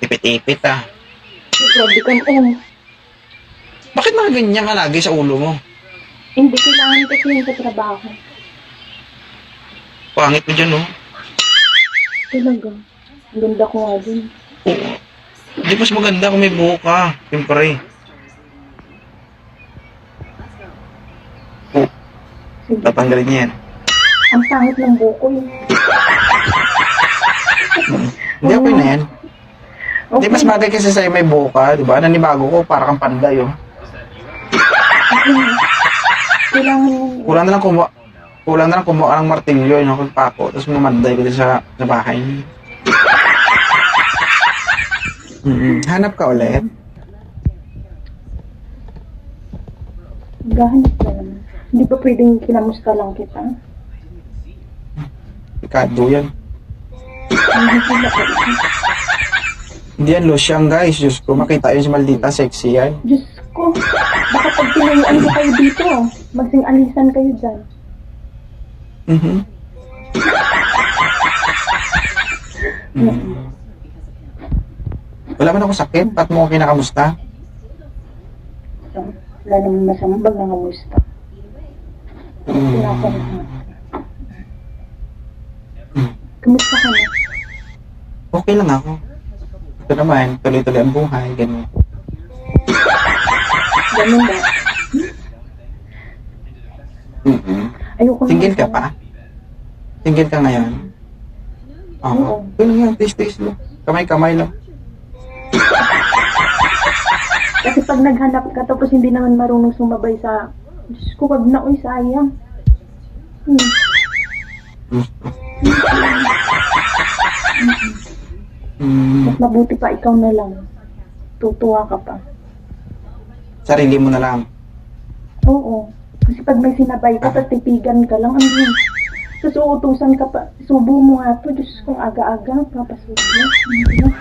Ipit-ipit ah. Grabe ka mo. Bakit mga ganyan ka lagi sa ulo mo? Hindi kailangan kasi yun sa trabaho. Pangit mo dyan, oh. Talaga. Ang ganda ko nga din. Oo. Di mas maganda kung may buhok ka. Siyempre. Oh, Sige. tatanggalin niya yan. Ang pangit ng buko yun. Hindi, okay na yan. Hindi, Okay. mas bagay kasi sa'yo may buhok ka, di ba? Nanibago ko, para kang panday, oh. Okay na. Kailangan mo. Kulang na lang kumuha ka ng martilyo, yun ako pako, tapos mamanday ko din sa bahay niyo. Hanap ka ulit? Gahanap na naman. Hindi pa pwedeng kinamusta lang kita. Pikado yan. Hindi sila pwede. Hindi yan, losyang guys. Diyos ko, makita yun si Maldita, sexy yan. Diyos ko. Baka pag tinayuan ko kayo dito, magsing-alisan kayo dyan. Mhm. Wala man ako sakit, ba't mo ako kinakamusta? So, wala namang masamang bag nangamusta. Pinasa na. Kamusta ka na? Okay lang ako. Ito naman, tuloy-tuloy ang buhay, ganun. Ganun ba? Ayoko na. Single ka pa? Single ka ngayon? Oo. Oo. Ito lang yan, taste mo. Kamay-kamay lang. Kasi pag naghanap ka tapos hindi naman marunong sumabay sa... Diyos ko, wag na, uy, sayang. Mas mabuti pa ikaw na lang. Tutuwa ka pa. Sarili mo na lang. Oo. Kasi pag may sinabay ka, tapos titigan ka lang, ano yun? Tapos uutusan ka pa. Subo mo nga to. Diyos kong aga-aga. Papasubo. Ano yun?